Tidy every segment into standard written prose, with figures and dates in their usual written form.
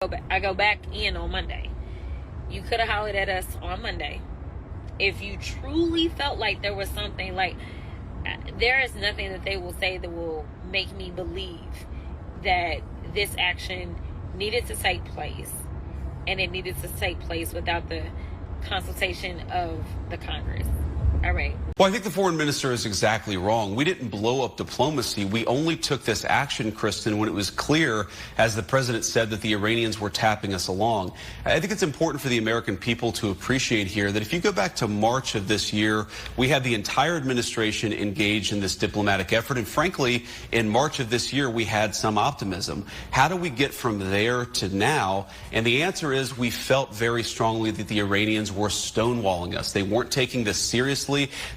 I go back in on Monday. You could have hollered at us on Monday. If you truly felt like there was something, like, there is nothing that they will say that will make me believe that this action needed to take place, and it needed to take place without the consultation of the Congress. All right. Well, I think the foreign minister is exactly wrong. We didn't blow up diplomacy. We only took this action, Kristen, when it was clear, as the president said, that the Iranians were tapping us along. I think it's important for the American people to appreciate here that if you go back to March of this year, we had the entire administration engaged in this diplomatic effort. And frankly, in March of this year, we had some optimism. How do we get from there to now? And the answer is we felt very strongly that the Iranians were stonewalling us. They weren't taking this seriously.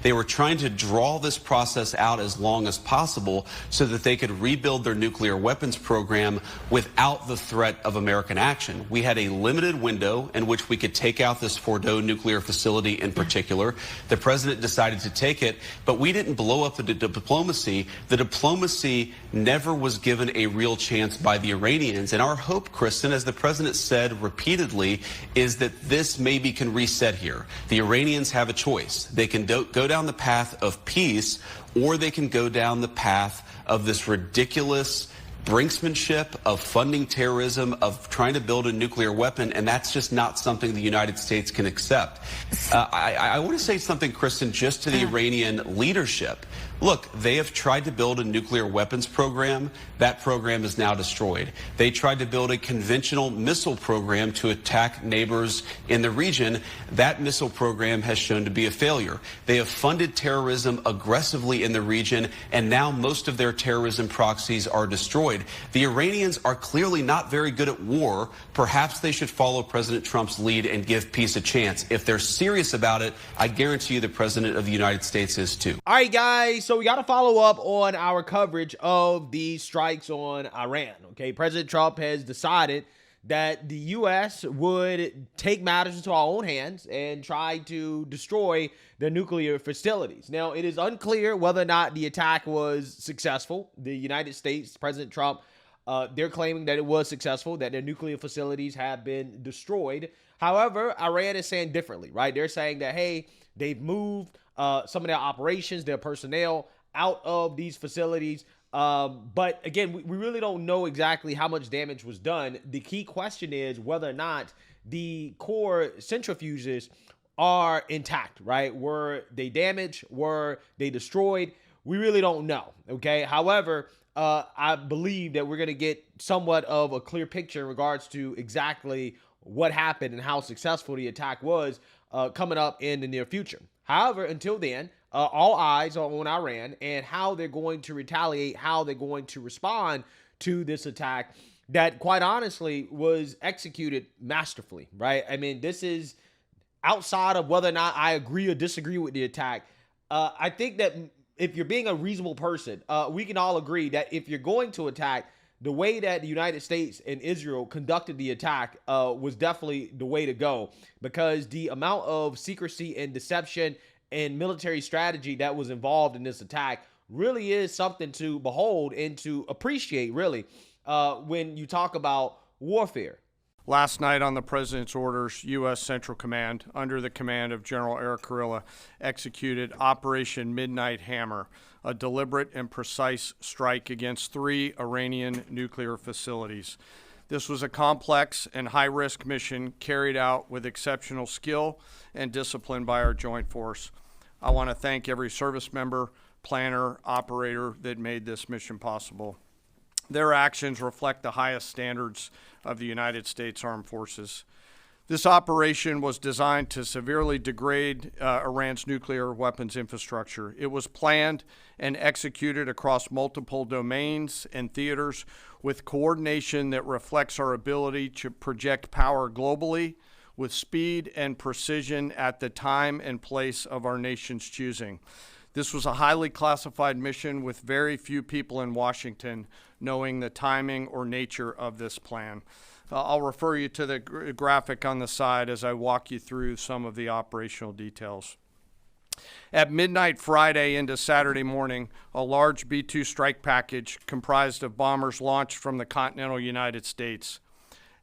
They were trying to draw this process out as long as possible so that they could rebuild their nuclear weapons program without the threat of American action. We had a limited window in which we could take out this Fordo nuclear facility in particular. The president decided to take it, but we didn't blow up the diplomacy. The diplomacy never was given a real chance by the Iranians. And our hope, Kristen, as the president said repeatedly, is that this maybe can reset here. The Iranians have a choice. They can go down the path of peace, or they can go down the path of this ridiculous brinksmanship of funding terrorism, of trying to build a nuclear weapon, and that's just not something the United States can accept. I want to say something, Kristen, just to the Iranian leadership. Look, they have tried to build a nuclear weapons program. That program is now destroyed. They tried to build a conventional missile program to attack neighbors in the region. That missile program has shown to be a failure. They have funded terrorism aggressively in the region, and now most of their terrorism proxies are destroyed. The Iranians are clearly not very good at war. Perhaps they should follow President Trump's lead and give peace a chance. If they're serious about it, I guarantee you the President of the United States is too. All right, guys. So we got to follow up on our coverage of the strikes on Iran. Okay, President Trump has decided that the U.S. would take matters into our own hands and try to destroy their nuclear facilities. Now, it is unclear whether or not the attack was successful. The United States, President Trump, they're claiming that it was successful, that their nuclear facilities have been destroyed. However, Iran is saying differently, right? They're saying that, hey, they've moved some of their operations, their personnel out of these facilities. But again, we really don't know exactly how much damage was done. The key question is whether or not the core centrifuges are intact, right? Were they damaged? Were they destroyed? We really don't know, okay? However, I believe that we're going to get somewhat of a clear picture in regards to exactly what happened and how successful the attack was coming up in the near future. However, until then, all eyes are on Iran and how they're going to retaliate, how they're going to respond to this attack that, quite honestly, was executed masterfully, right? I mean, this is outside of whether or not I agree or disagree with the attack. I think that if you're being a reasonable person, we can all agree that if you're going to attack, the way that the United States and Israel conducted the attack was definitely the way to go, because the amount of secrecy and deception and military strategy that was involved in this attack really is something to behold and to appreciate, really, when you talk about warfare. Last night, on the President's orders, U.S. Central Command, under the command of General Eric Kurilla, executed Operation Midnight Hammer, a deliberate and precise strike against 3 Iranian nuclear facilities. This was a complex and high-risk mission carried out with exceptional skill and discipline by our joint force. I want to thank every service member, planner, operator that made this mission possible. Their actions reflect the highest standards of the United States Armed Forces. This operation was designed to severely degrade Iran's nuclear weapons infrastructure. It was planned and executed across multiple domains and theaters with coordination that reflects our ability to project power globally with speed and precision at the time and place of our nation's choosing. This was a highly classified mission with very few people in Washington knowing the timing or nature of this plan. I'll refer you to the graphic on the side as I walk you through some of the operational details. At midnight Friday into Saturday morning, a large B-2 strike package comprised of bombers launched from the continental United States.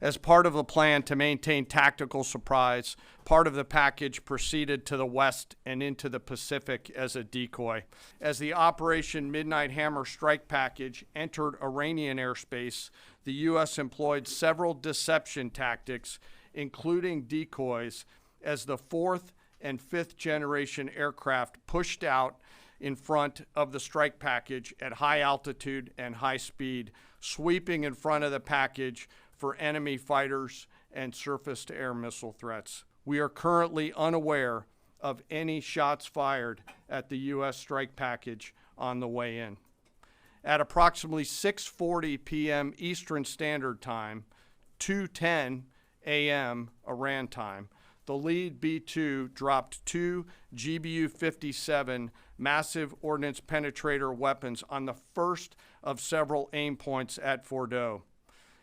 As part of the plan to maintain tactical surprise, part of the package proceeded to the west and into the Pacific as a decoy. As the Operation Midnight Hammer strike package entered Iranian airspace, the U.S. employed several deception tactics, including decoys, as the fourth and fifth generation aircraft pushed out in front of the strike package at high altitude and high speed, sweeping in front of the package for enemy fighters and surface-to-air missile threats. We are currently unaware of any shots fired at the U.S. strike package on the way in. At approximately 6:40 p.m. Eastern Standard Time, 2:10 a.m. Iran time, the lead B-2 dropped two GBU-57 massive ordnance penetrator weapons on the first of several aim points at Fordow.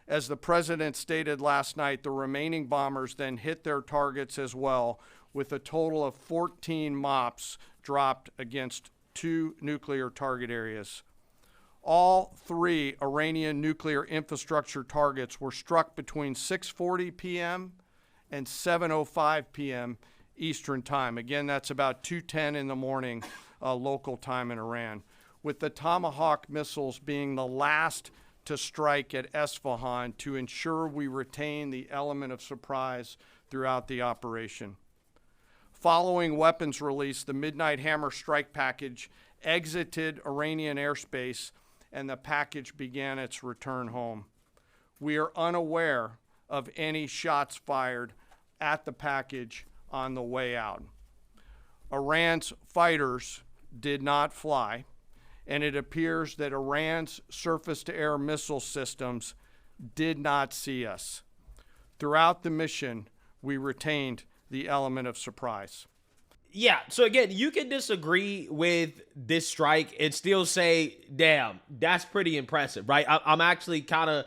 As the president stated last night, the remaining bombers then hit their targets as well, with a total of 14 MOPs dropped against two nuclear target areas. All three Iranian nuclear infrastructure targets were struck between 6:40 p.m. and 7:05 p.m. Eastern Time. Again, that's about 2:10 in the morning local time in Iran, with the Tomahawk missiles being the last to strike at Esfahan to ensure we retain the element of surprise throughout the operation. Following weapons release, the Midnight Hammer strike package exited Iranian airspace and the package began its return home. We are unaware of any shots fired at the package on the way out. Iran's fighters did not fly, and it appears that Iran's surface-to-air missile systems did not see us. Throughout the mission, we retained the element of surprise. Yeah, so again, you can disagree with this strike and still say, damn, that's pretty impressive, right? I'm actually kind of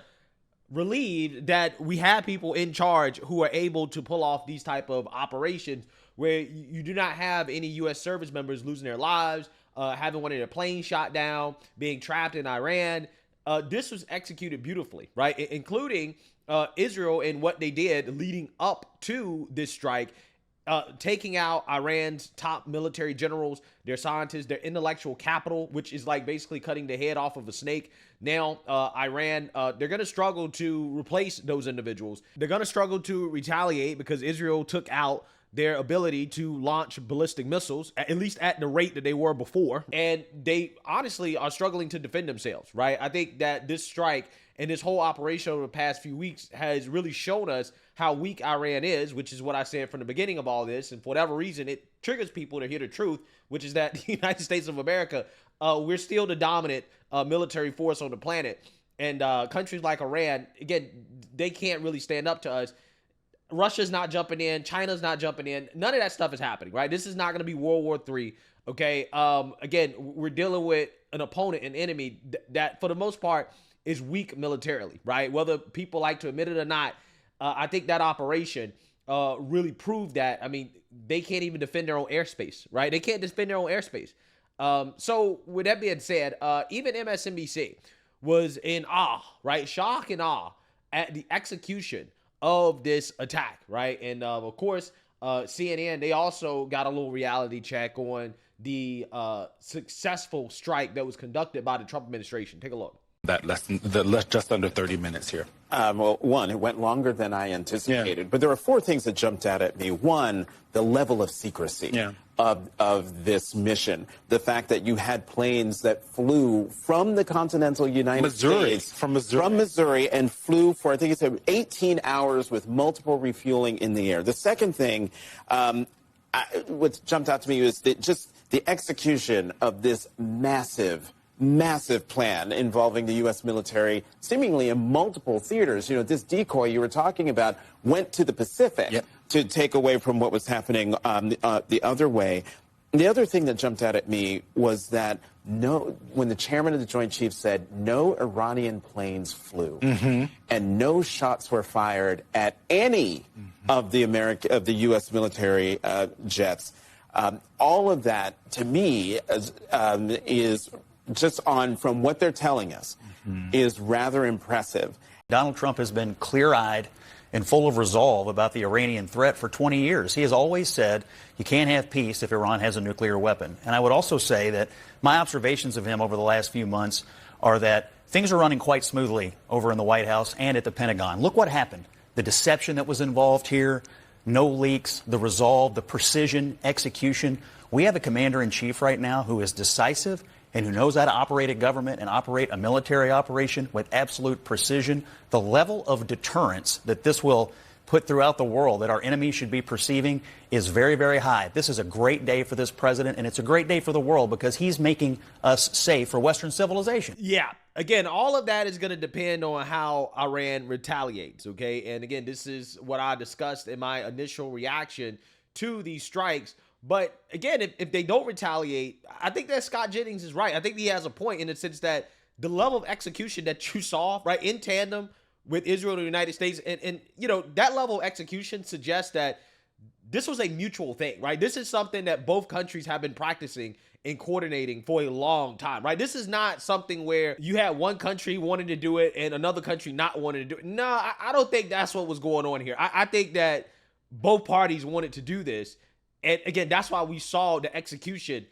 relieved that we have people in charge who are able to pull off these type of operations where you do not have any U.S. service members losing their lives, having one of their planes shot down, being trapped in Iran. This was executed beautifully, right? Including Israel and what they did leading up to this strike, taking out Iran's top military generals, their scientists, their intellectual capital, which is like basically cutting the head off of a snake. Now, Iran, they're going to struggle to replace those individuals. They're going to struggle to retaliate because Israel took out their ability to launch ballistic missiles, at least at the rate that they were before. And they honestly are struggling to defend themselves, right? I think that this strike and this whole operation over the past few weeks has really shown us how weak Iran is, which is what I said from the beginning of all this. And for whatever reason, it triggers people to hear the truth, which is that the United States of America, we're still the dominant military force on the planet. And countries like Iran, again, they can't really stand up to us. Russia's not jumping in. China's not jumping in. None of that stuff is happening, right? This is not going to be World War III, okay? Again, we're dealing with an opponent, an enemy that, for the most part, is weak militarily, right? Whether people like to admit it or not, I think that operation really proved that. I mean, they can't even defend their own airspace, right? They can't defend their own airspace. So with that being said, even MSNBC was in awe, right? Shock and awe at the execution of this attack, right? And of course, CNN, they also got a little reality check on the successful strike that was conducted by the Trump administration. Take a look. That just under 30 minutes here. Well, one, it went longer than I anticipated. But there are four things that jumped out at me. One, the level of secrecy of this mission. The fact that you had planes that flew from the continental United States. From Missouri, and flew for, I think it said, 18 hours with multiple refueling in the air. The second thing, what jumped out to me was just the execution of this massive plan involving the U.S. military, seemingly in multiple theaters. You know, this decoy you were talking about went to the Pacific to take away from what was happening the other way. The other thing that jumped out at me was that when the chairman of the Joint Chiefs said no Iranian planes flew and no shots were fired at any of the U.S. military jets, all of that to me is just from what they're telling us, is rather impressive. Donald Trump has been clear-eyed and full of resolve about the Iranian threat for 20 years. He has always said you can't have peace if Iran has a nuclear weapon. And I would also say that my observations of him over the last few months are that things are running quite smoothly over in the White House and at the Pentagon. Look what happened. The deception that was involved here, no leaks, the resolve, the precision, execution. We have a commander-in-chief right now who is decisive and who knows how to operate a government and operate a military operation with absolute precision. The level of deterrence that this will put throughout the world, that our enemies should be perceiving, is very, very high. This is a great day for this president, and it's a great day for the world because he's making us safe for Western civilization. Yeah. Again, all of that is going to depend on how Iran retaliates, okay? And again, this is what I discussed in my initial reaction to these strikes. But again, if they don't retaliate, I think that Scott Jennings is right. I think he has a point in the sense that the level of execution that you saw, right, in tandem with Israel and the United States, and you know, that level of execution suggests that this was a mutual thing, right? This is something that both countries have been practicing and coordinating for a long time, right? This is not something where you had one country wanting to do it and another country not wanting to do it. No, I don't think that's what was going on here. I think that both parties wanted to do this. And again, that's why we saw the execution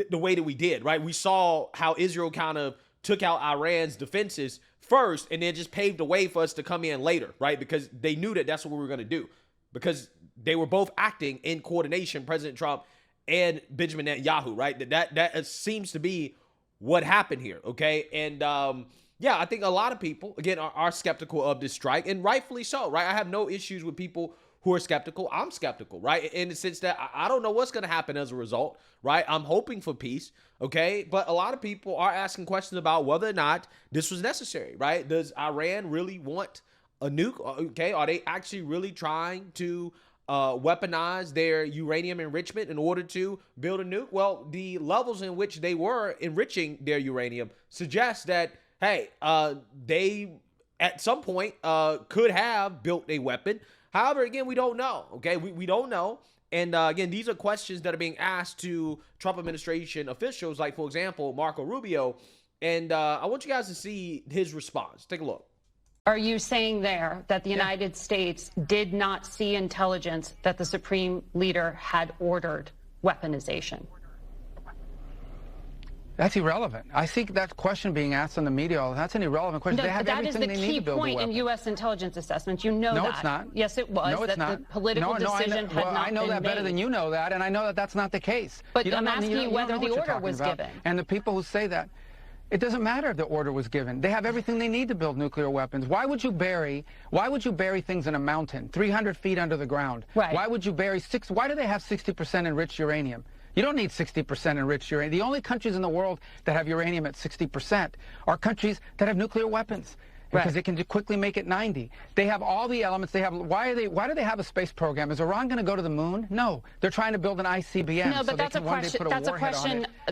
the way that we did, right? We saw how Israel kind of took out Iran's defenses first and then just paved the way for us to come in later, right? Because they knew that that's what we were going to do because they were both acting in coordination, President Trump and Benjamin Netanyahu, right? That seems to be what happened here, okay? And yeah, I think a lot of people, again, are skeptical of this strike, and rightfully so, right? I have no issues with people who are skeptical. I'm skeptical, right? In the sense that I don't know what's going to happen as a result, right? I'm hoping for peace, okay? But a lot of people are asking questions about whether or not this was necessary, right? Does Iran really want a nuke? Okay, are they actually really trying to weaponize their uranium enrichment in order to build a nuke? Well, the levels in which they were enriching their uranium suggest that, hey, they at some point could have built a weapon. However, again, we don't know, okay? We don't know. And again, these are questions that are being asked to Trump administration officials, like, for example, Marco Rubio. And I want you guys to see his response. Take a look. Are you saying there that the United States did not see intelligence that the Supreme Leader had ordered weaponization? That's irrelevant. I see that question being asked in the media. That's an irrelevant question. No, they have that is everything the they need key to build a point weapon. in U.S. intelligence assessments. You know that. No, it's not. Yes, it was. No, it's not. The political decision had not been made. I know that better than you know that, and I know that that's not the case. But I'm asking you whether the order was given. And the people who say that, it doesn't matter if the order was given. They have everything they need to build nuclear weapons. Why would you bury things in a mountain, 300 feet under the ground? Right. Why would you bury why do they have 60% enriched uranium? You don't need 60% enriched uranium. The only countries in the world that have uranium at 60% are countries that have nuclear weapons. Because they can quickly make it 90. They have all the elements. They have. Why do they have a space program? Is Iran going to go to the moon? No, they're trying to build an ICBM. No, but that's a question.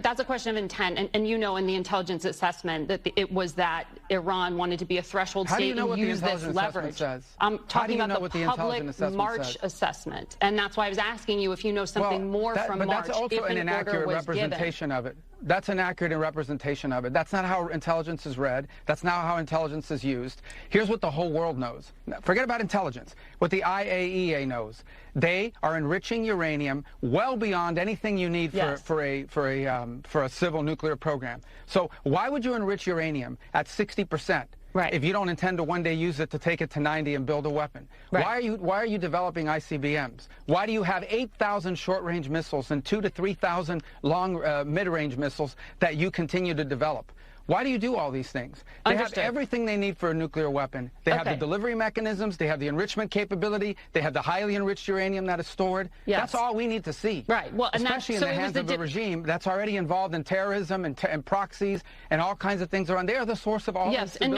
That's a question of intent. And you know, in the intelligence assessment, that it was that Iran wanted to be a threshold state and use this leverage. I'm talking about the public March assessment, and that's why I was asking you if you know something more from March. But that's also an inaccurate representation of it. That's an accurate representation of it. That's not how intelligence is read. That's not how intelligence is used. Here's what the whole world knows. Forget about intelligence. What the IAEA knows. They are enriching uranium well beyond anything you need for a civil nuclear program. So why would you enrich uranium at 60%? Right. If you don't intend to one day use it to take it to 90 and build a weapon. Right. Why are you developing ICBMs? Why do you have 8,000 short-range missiles and 2,000 to 3,000 long mid-range missiles that you continue to develop? Why do you do all these things? They have everything they need for a nuclear weapon. They have the delivery mechanisms. They have the enrichment capability. They have the highly enriched uranium that is stored. Yes. That's all we need to see. Right. Well, especially in the hands of a regime that's already involved in terrorism and proxies and all kinds of things around. They are the source of all this stability in the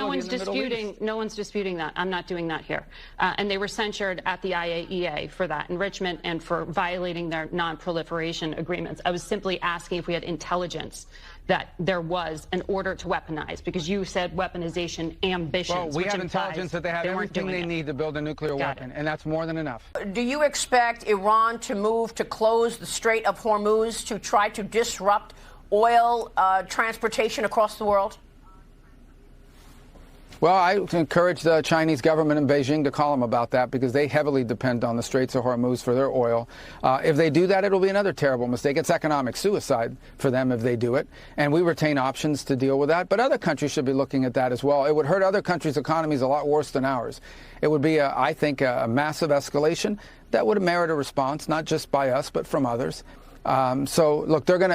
Middle East. No one's disputing that. I'm not doing that here. And they were censured at the IAEA for that enrichment and for violating their non-proliferation agreements. I was simply asking if we had intelligence that there was an order to weaponize, because you said weaponization ambitions. Well, we have intelligence that they have everything they need to build a nuclear weapon, and that's more than enough. Do you expect Iran to move to close the Strait of Hormuz to try to disrupt oil transportation across the world? Well, I encourage the Chinese government in Beijing to call them about that because they heavily depend on the Straits of Hormuz for their oil. If they do that, it'll be another terrible mistake. It's economic suicide for them if they do it. And we retain options to deal with that. But other countries should be looking at that as well. It would hurt other countries' economies a lot worse than ours. It would be, I think, a massive escalation that would merit a response, not just by us, but from others. So, look, they're going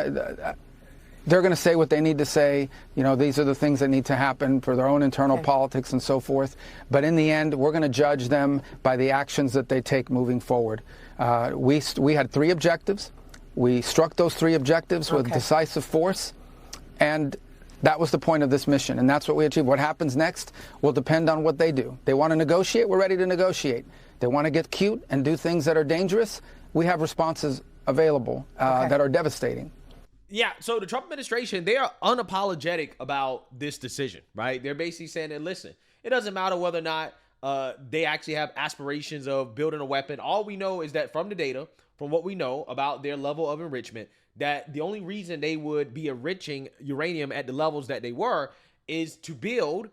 to say what they need to say. You know, these are the things that need to happen for their own internal politics and so forth. But in the end, we're going to judge them by the actions that they take moving forward. We had 3 objectives. We struck those 3 objectives with decisive force. And that was the point of this mission. And that's what we achieved. What happens next will depend on what they do. They want to negotiate. We're ready to negotiate. They want to get cute and do things that are dangerous. We have responses available that are devastating. Yeah, so the Trump administration, they are unapologetic about this decision, right? They're basically saying that, listen, it doesn't matter whether or not they actually have aspirations of building a weapon. All we know is that from the data, from what we know about their level of enrichment, that the only reason they would be enriching uranium at the levels that they were is to build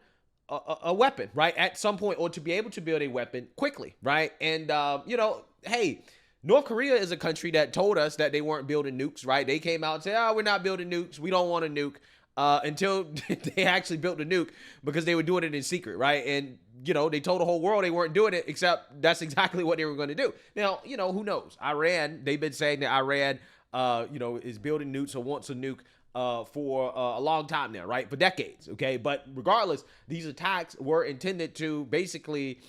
a weapon, right? At some point, or to be able to build a weapon quickly, right? And, you know, hey, North Korea is a country that told us that they weren't building nukes, right? They came out and said, oh, we're not building nukes. We don't want a nuke until they actually built a nuke because they were doing it in secret, right? And, you know, they told the whole world they weren't doing it, except that's exactly what they were going to do. Now, you know, who knows? Iran, they've been saying that Iran, you know, is building nukes or wants a nuke for a long time now, right? For decades, okay? But regardless, these attacks were intended to basically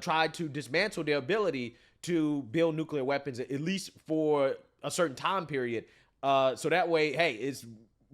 try to dismantle their ability to build nuclear weapons, at least for a certain time period. So that way, hey, it's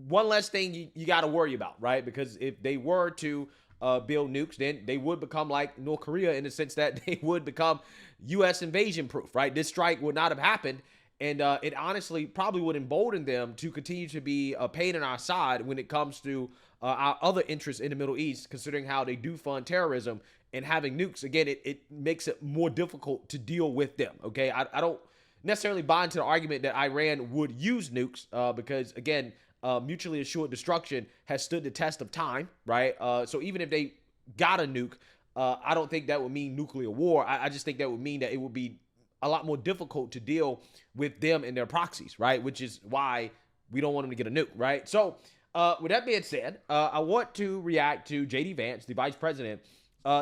one less thing you got to worry about, right? Because if they were to build nukes, then they would become like North Korea in the sense that they would become U.S. invasion proof, right? This strike would not have happened. And it honestly probably would embolden them to continue to be a pain in our side when it comes to our other interests in the Middle East, considering how they do fund terrorism. And having nukes, again, it makes it more difficult to deal with them, okay? I don't necessarily buy into the argument that Iran would use nukes because, again, mutually assured destruction has stood the test of time, right? So even if they got a nuke, I don't think that would mean nuclear war. I just think that would mean that it would be a lot more difficult to deal with them and their proxies, right? Which is why we don't want them to get a nuke, right? So with that being said, I want to react to J.D. Vance, the vice president,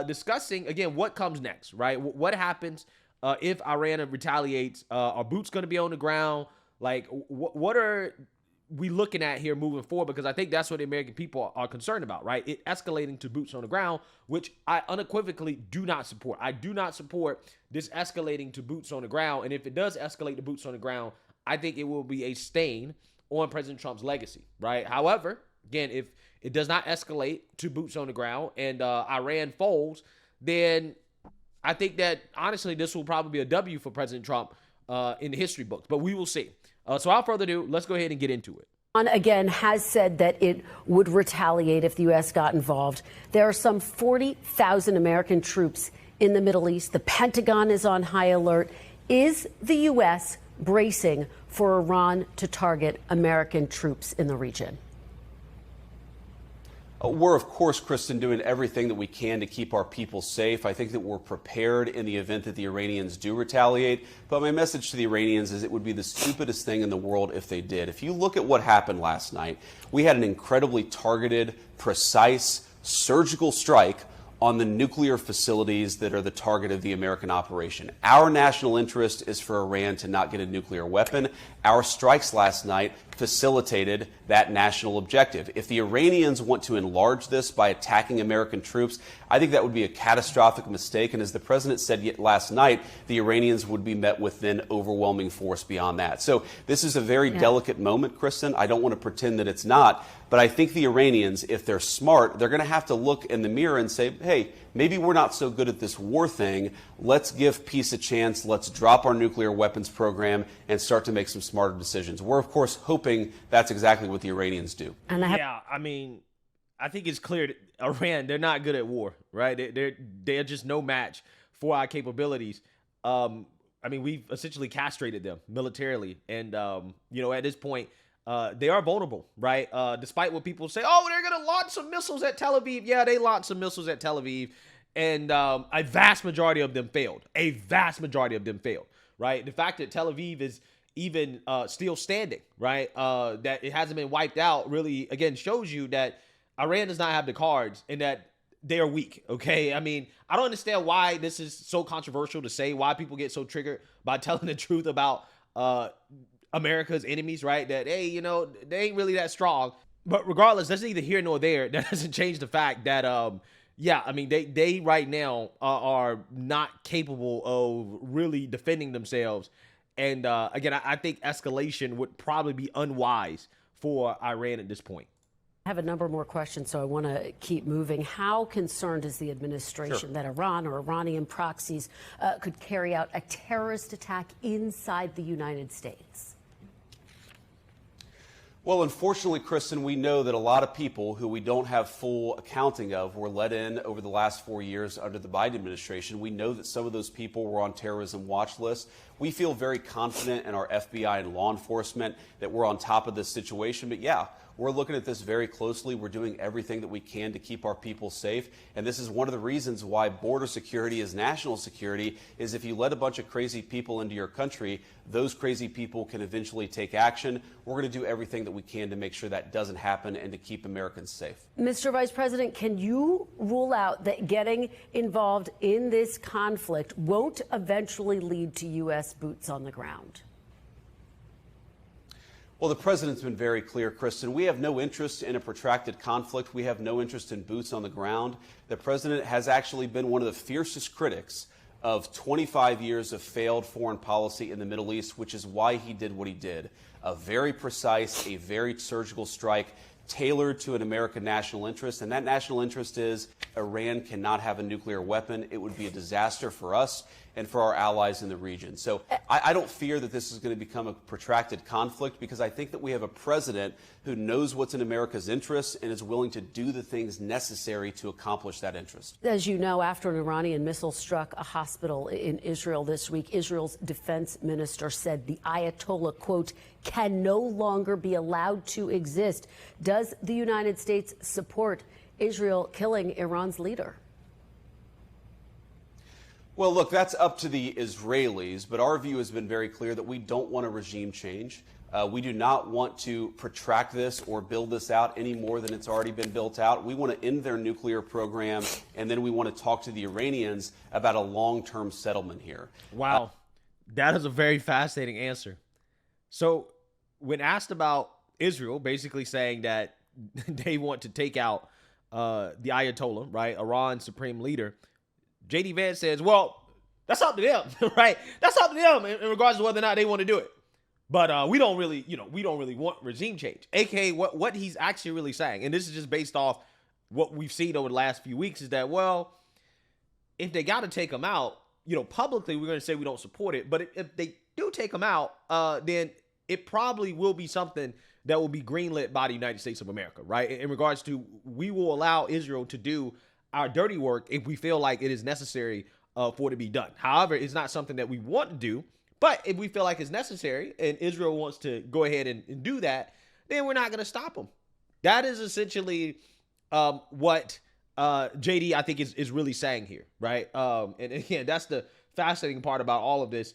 discussing, again, what comes next, right? What happens if Iran retaliates? Are boots going to be on the ground? Like, what are we looking at here moving forward? Because I think that's what the American people are concerned about, right? It escalating to boots on the ground, which I unequivocally do not support. I do not support this escalating to boots on the ground. And if it does escalate to boots on the ground, I think it will be a stain on President Trump's legacy, right? However, again, if it does not escalate to boots on the ground and Iran folds, then I think that, honestly, this will probably be a W for President Trump in the history books. But we will see. So without further ado, let's go ahead and get into it. Iran, again, has said that it would retaliate if the U.S. got involved. There are some 40,000 American troops in the Middle East. The Pentagon is on high alert. Is the U.S. bracing for Iran to target American troops in the region? We're, of course, Kristen, doing everything that we can to keep our people safe. I think that we're prepared in the event that the Iranians do retaliate. But my message to the Iranians is it would be the stupidest thing in the world if they did. If you look at what happened last night, we had an incredibly targeted, precise, surgical strike on the nuclear facilities that are the target of the American operation. Our national interest is for Iran to not get a nuclear weapon. Our strikes last night facilitated that national objective. If the Iranians want to enlarge this by attacking American troops, I think that would be a catastrophic mistake. And as the president said last night, the Iranians would be met with then overwhelming force beyond that. So this is a very delicate moment, Kristen. I don't want to pretend that it's not. But I think the Iranians, if they're smart, they're going to have to look in the mirror and say, hey, maybe we're not so good at this war thing. Let's give peace a chance. Let's drop our nuclear weapons program and start to make some smarter decisions. We're, of course, hoping that's exactly what the Iranians do. And I mean, I think it's clear that Iran, they're not good at war, right? They're just no match for our capabilities. I mean, we've essentially castrated them militarily. And, you know, at this point, they are vulnerable, right? Despite what people say, oh, they're going to launch some missiles at Tel Aviv. Yeah, they launched some missiles at Tel Aviv, and a vast majority of them failed. A vast majority of them failed, right? The fact that Tel Aviv is even still standing, right, that it hasn't been wiped out really, again, shows you that Iran does not have the cards and that they are weak, okay? I mean, I don't understand why this is so controversial to say, why people get so triggered by telling the truth about America's enemies, right? That, hey, you know, they ain't really that strong. But regardless, that's neither here nor there. That doesn't change the fact that, yeah, I mean, they right now are not capable of really defending themselves. And again, I think escalation would probably be unwise for Iran at this point. I have a number more questions, so I want to keep moving. How concerned is the administration that Iran or Iranian proxies could carry out a terrorist attack inside the United States? Well, unfortunately, Kristen, we know that a lot of people who we don't have full accounting of were let in over the last 4 years under the Biden administration. We know that some of those people were on terrorism watch lists. We feel very confident in our FBI and law enforcement that we're on top of this situation. But yeah, we're looking at this very closely. We're doing everything that we can to keep our people safe. And this is one of the reasons why border security is national security, is if you let a bunch of crazy people into your country, those crazy people can eventually take action. We're going to do everything that we can to make sure that doesn't happen and to keep Americans safe. Mr. Vice President, can you rule out that getting involved in this conflict won't eventually lead to U.S. boots on the ground? Well, the president's been very clear, Kristen. We have no interest in a protracted conflict. We have no interest in boots on the ground. The president has actually been one of the fiercest critics of 25 years of failed foreign policy in the Middle East, which is why he did what he did. A very precise, a very surgical strike tailored to an American national interest. And that national interest is Iran cannot have a nuclear weapon. It would be a disaster for us and for our allies in the region. So I don't fear that this is going to become a protracted conflict, because I think that we have a president who knows what's in America's interest and is willing to do the things necessary to accomplish that interest. As you know, after an Iranian missile struck a hospital in Israel this week, Israel's defense minister said the Ayatollah, quote, can no longer be allowed to exist. Does the United States support Israel killing Iran's leader? Well, look, that's up to the Israelis, but our view has been very clear that we don't want a regime change. We do not want to protract this or build this out any more than it's already been built out. We want to end their nuclear program, and then we want to talk to the Iranians about a long-term settlement here. Wow. That is a very fascinating answer. So when asked about Israel, basically saying that they want to take out the Ayatollah, right, Iran's supreme leader, J.D. Vance says, well, that's up to them, right? That's up to them in regards to whether or not they want to do it. But we don't really want regime change. AKA what he's actually really saying, and this is just based off what we've seen over the last few weeks, is that, well, if they got to take them out, publicly we're going to say we don't support it. But if they do take them out, then it probably will be something that will be greenlit by the United States of America, right? In regards to, we will allow Israel to do our dirty work if we feel like it is necessary for it to be done. However, it's not something that we want to do, but if we feel like it's necessary and Israel wants to go ahead and do that, then we're not going to stop them. That is essentially what JD, I think, is really saying here, right? And again, that's the fascinating part about all of this,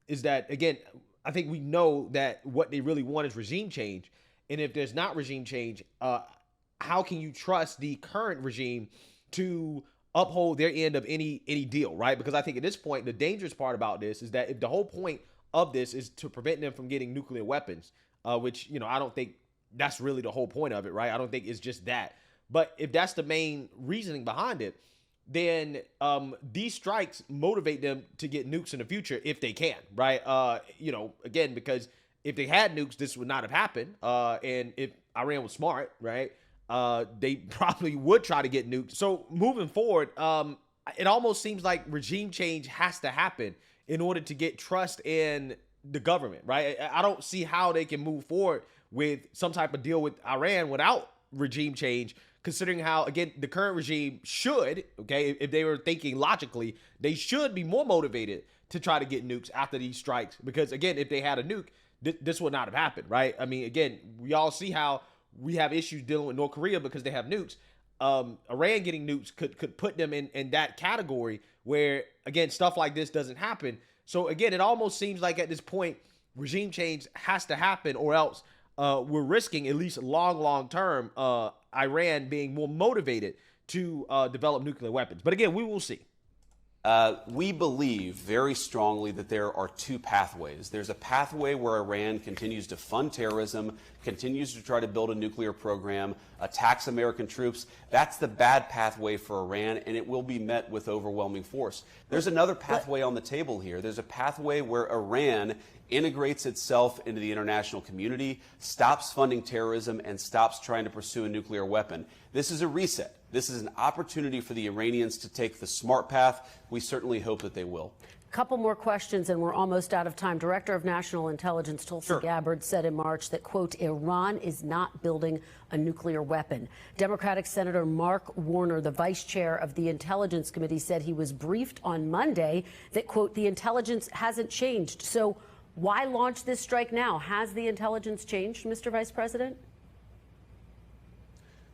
is that, again, I think we know that what they really want is regime change. And if there's not regime change, how can you trust the current regime to uphold their end of any deal, right? Because I think at this point, the dangerous part about this is that if the whole point of this is to prevent them from getting nuclear weapons, which, I don't think that's really the whole point of it, right? I don't think it's just that. But if that's the main reasoning behind it, then these strikes motivate them to get nukes in the future if they can, right? Again, because if they had nukes, this would not have happened. And if Iran was smart, right, they probably would try to get nuked. So moving forward, it almost seems like regime change has to happen in order to get trust in the government, right? I don't see how they can move forward with some type of deal with Iran without regime change, considering how, again, the current regime should, okay, if they were thinking logically, they should be more motivated to try to get nukes after these strikes. Because, again, if they had a nuke, this would not have happened, right? I mean, again, we all see how we have issues dealing with North Korea because they have nukes. Iran getting nukes could put them in that category where, again, stuff like this doesn't happen. So, again, it almost seems like at this point, regime change has to happen, or else we're risking, at least long term, Iran being more motivated to develop nuclear weapons. But again, we will see. We believe very strongly that there are two pathways. There's a pathway where Iran continues to fund terrorism, continues to try to build a nuclear program, attacks American troops. That's the bad pathway for Iran, and it will be met with overwhelming force. There's another pathway on the table here. There's a pathway where Iran integrates itself into the international community, stops funding terrorism, and stops trying to pursue a nuclear weapon. This is a reset. This is an opportunity for the Iranians to take the smart path. We certainly hope that they will. Couple more questions, and we're almost out of time. Director of National Intelligence Tulsi Gabbard said in March that, quote, Iran is not building a nuclear weapon. Democratic Senator Mark Warner, the vice chair of the Intelligence Committee, said he was briefed on Monday that, quote, the intelligence hasn't changed. So why launch this strike now? Has the intelligence changed, Mr. Vice President?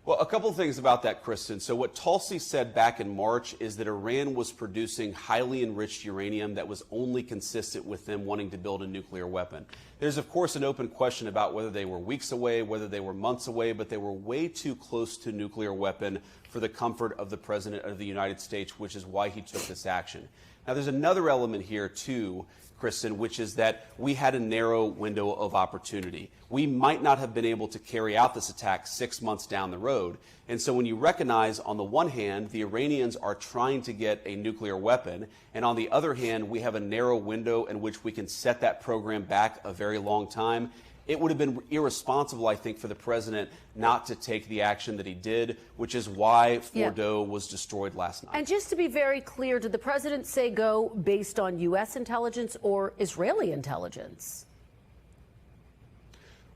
Well, a couple of things about that, Kristen. So what Tulsi said back in March is that Iran was producing highly enriched uranium that was only consistent with them wanting to build a nuclear weapon. There's, of course, an open question about whether they were weeks away, whether they were months away, but they were way too close to a nuclear weapon for the comfort of the President of the United States, which is why he took this action. Now, there's another element here, too, Kristen, which is that we had a narrow window of opportunity. We might not have been able to carry out this attack 6 months down the road. And so when you recognize, on the one hand, the Iranians are trying to get a nuclear weapon, and on the other hand, we have a narrow window in which we can set that program back a very long time, it would have been irresponsible, I think, for the president not to take the action that he did, which is why Fordo was destroyed last night. And just to be very clear, did the president say go based on U.S. intelligence or Israeli intelligence?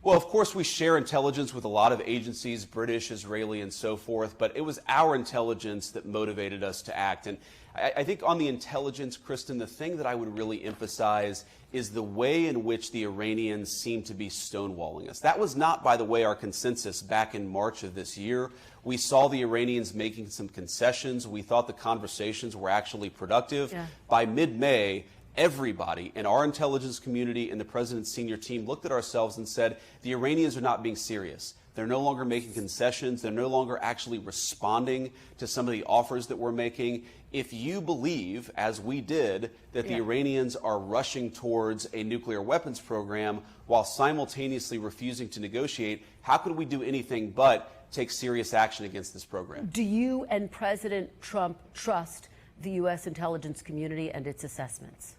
Well, of course, we share intelligence with a lot of agencies, British, Israeli, and so forth, but it was our intelligence that motivated us to act. And I think on the intelligence, Kristen, the thing that I would really emphasize is the way in which the Iranians seem to be stonewalling us. That was not, by the way, our consensus back in March of this year. We saw the Iranians making some concessions. We thought the conversations were actually productive. By mid-May, everybody in our intelligence community and the president's senior team looked at ourselves and said, the Iranians are not being serious. They're no longer making concessions. They're no longer actually responding to some of the offers that we're making. If you believe, as we did, that the Iranians are rushing towards a nuclear weapons program while simultaneously refusing to negotiate, how could we do anything but take serious action against this program? Do you and President Trump trust the U.S. intelligence community and its assessments?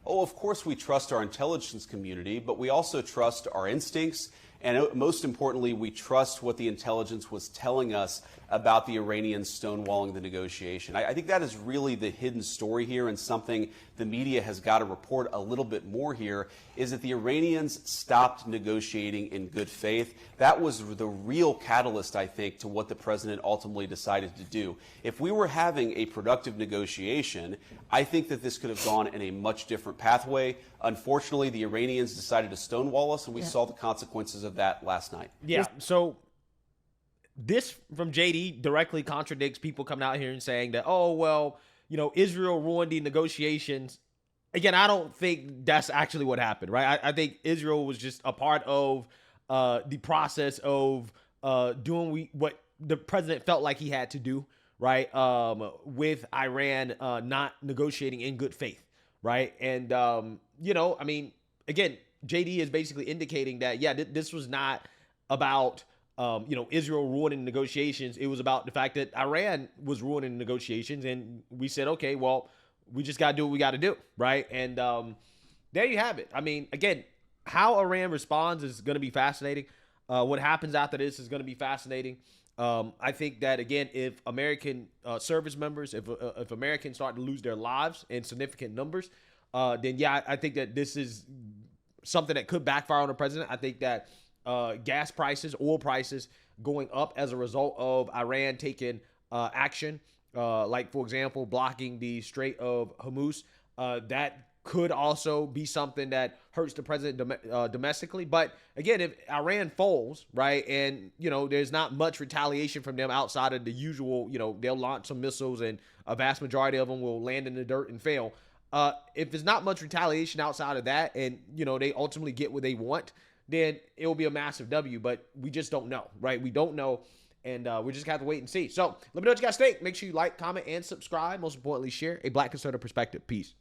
Oh, of course we trust our intelligence community, but we also trust our instincts. And most importantly, we trust what the intelligence was telling us about the Iranians stonewalling the negotiation. I think that is really the hidden story here, and something the media has got to report a little bit more here, is that the Iranians stopped negotiating in good faith. That was the real catalyst, I think, to what the president ultimately decided to do. If we were having a productive negotiation, I think that this could have gone in a much different pathway. Unfortunately, the Iranians decided to stonewall us, and we saw the consequences of that last night. So this from JD directly contradicts people coming out here and saying that, oh, well, you know, Israel ruined the negotiations. Again, I don't think that's actually what happened, right? I think Israel was just a part of the process of doing what the president felt like he had to do, right? With Iran not negotiating in good faith, right? And, you know, I mean, again, JD is basically indicating that, this was not about, you know, Israel ruining negotiations. It was about the fact that Iran was ruining negotiations. And we said, okay, well, we just got to do what we got to do, right? And there you have it. I mean, again, how Iran responds is going to be fascinating. What happens after this is going to be fascinating. I think that, again, if American service members, if Americans start to lose their lives in significant numbers, then, I think that this is something that could backfire on the president. I think that gas prices, oil prices going up as a result of Iran taking action, like, for example, blocking the Strait of Hormuz, that could also be something that hurts the president domestically. But again, if Iran falls, right, and, there's not much retaliation from them outside of the usual, they'll launch some missiles and a vast majority of them will land in the dirt and fail. If there's not much retaliation outside of that and, they ultimately get what they want, then it will be a massive W. But we just don't know, right? We don't know. And we just got to wait and see. So let me know what you guys think. Make sure you like, comment, and subscribe. Most importantly, share a Black conservative perspective. Peace.